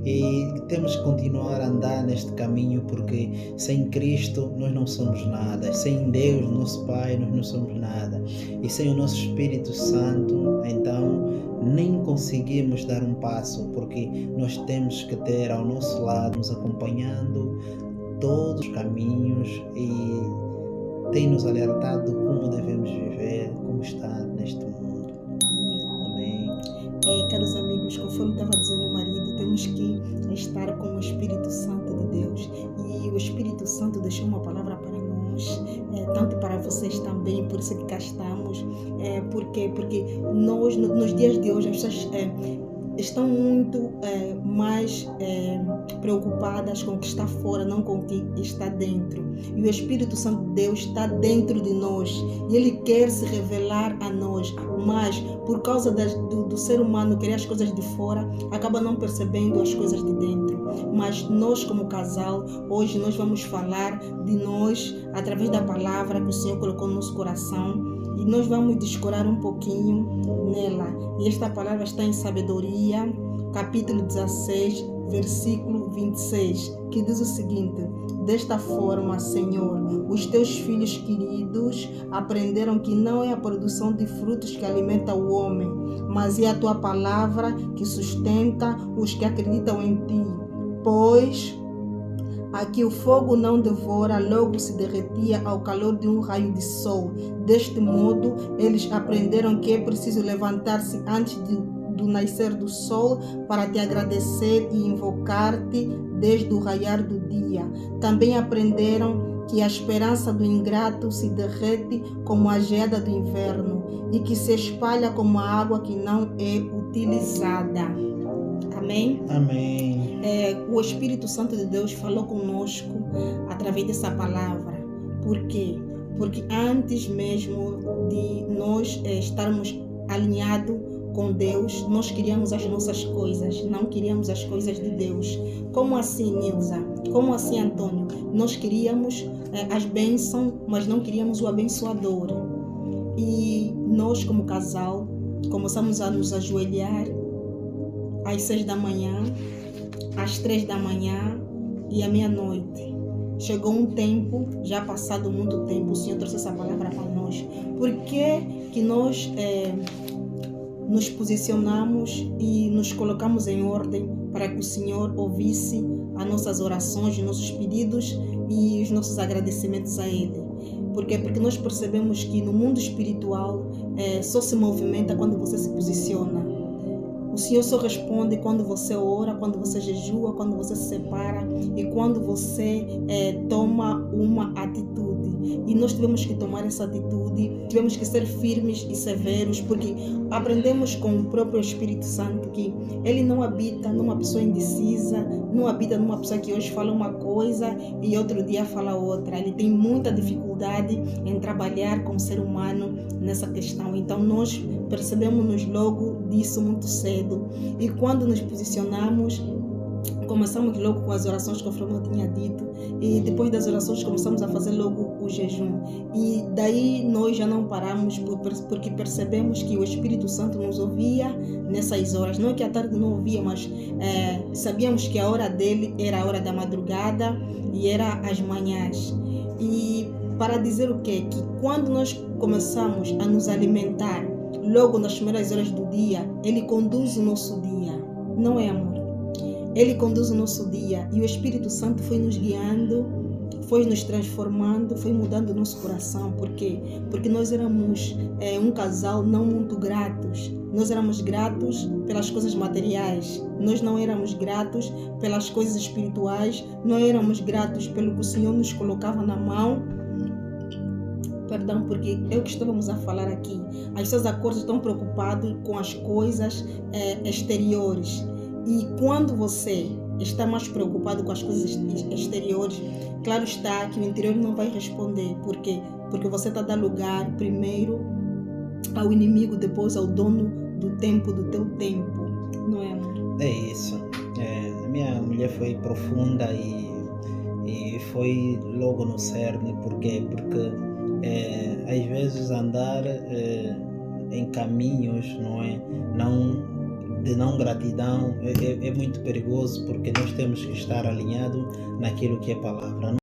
e temos que continuar a andar neste caminho, porque sem Cristo nós não somos nada, sem Deus, nosso Pai, nós não somos nada, e sem o nosso Espírito Santo, então nem conseguimos dar um passo, porque nós temos que ter ao nosso lado, nos acompanhando todos os caminhos, e tem nos alertado como devemos viver, como está neste mundo. Amém. Caros amigos, conforme estava a dizer o meu marido, temos que estar com o Espírito Santo de Deus, e o Espírito Santo deixou uma palavra para nós, tanto para vocês também, por isso que cá estamos. Porque nós, nos dias de hoje, as pessoas estão muito mais preocupadas com o que está fora, não com o que está dentro. E o Espírito Santo de Deus está dentro de nós e Ele quer se revelar a nós, mas por causa do ser humano querer as coisas de fora, acaba não percebendo as coisas de dentro. Mas nós, como casal, hoje nós vamos falar de nós através da palavra que o Senhor colocou no nosso coração, e nós vamos descorar um pouquinho nela. E esta palavra está em Sabedoria, capítulo 16, versículo 26, que diz o seguinte: desta forma, Senhor, os teus filhos queridos aprenderam que não é a produção de frutos que alimenta o homem, mas é a tua palavra que sustenta os que acreditam em ti. Pois aqui o fogo não devora, logo se derretia ao calor de um raio de sol. Deste modo, eles aprenderam que é preciso levantar-se antes do nascer do sol para te agradecer e invocar-te desde o raiar do dia. Também aprenderam que a esperança do ingrato se derrete como a geada do inverno e que se espalha como a água que não é utilizada. Amém? Amém. O Espírito Santo de Deus falou conosco através dessa palavra. Por quê? Porque antes mesmo de nós estarmos alinhados com Deus, nós queríamos as nossas coisas, não queríamos as coisas de Deus. Como assim, Nilza? Como assim, Antônio? Nós queríamos as bênçãos, mas não queríamos o abençoador. E nós, como casal, começamos a nos ajoelhar às 6 da manhã, às 3 da manhã e à meia-noite. Chegou um tempo, já passado muito tempo, o Senhor trouxe essa palavra para nós. Por que nós nos posicionamos e nos colocamos em ordem para que o Senhor ouvisse as nossas orações, os nossos pedidos e os nossos agradecimentos a Ele? Porque nós percebemos que no mundo espiritual só se movimenta quando você se posiciona. O Senhor só responde quando você ora, quando você jejua, quando você se separa e quando você toma uma atitude. E nós tivemos que tomar essa atitude, tivemos que ser firmes e severos, porque aprendemos com o próprio Espírito Santo que Ele não habita numa pessoa indecisa, não habita numa pessoa que hoje fala uma coisa e outro dia fala outra. Ele tem muita dificuldade em trabalhar com o ser humano nessa questão. Então nós percebemos logo disso muito cedo. E quando nos posicionamos, começamos logo com as orações, conforme eu tinha dito, e depois das orações começamos a fazer logo o jejum. E daí nós já não paramos, porque percebemos que o Espírito Santo nos ouvia nessas horas. Não é que à tarde não ouvia, mas sabíamos que a hora dele era a hora da madrugada e era as manhãs. E para dizer o quê? Que quando nós começamos a nos alimentar logo nas primeiras horas do dia, Ele conduz o nosso dia, não é, amor? Ele conduz o nosso dia e o Espírito Santo foi nos guiando, foi nos transformando, foi mudando o nosso coração. Por quê? Porque nós éramos um casal não muito gratos. Nós éramos gratos pelas coisas materiais, nós não éramos gratos pelas coisas espirituais, não éramos gratos pelo que o Senhor nos colocava na mão. Perdão, porque é o que estávamos a falar aqui. As pessoas agora estão preocupadas com as coisas exteriores. E quando você está mais preocupado com as coisas exteriores, claro está que o interior não vai responder. Por quê? Porque você está dando lugar primeiro ao inimigo, depois ao dono do tempo, do teu tempo. Não é, amor? É isso. A minha mulher foi profunda e foi logo no cerne. Por quê? Porque às vezes andar em caminhos, não de não gratidão é muito perigoso, porque nós temos que estar alinhados naquilo que é palavra.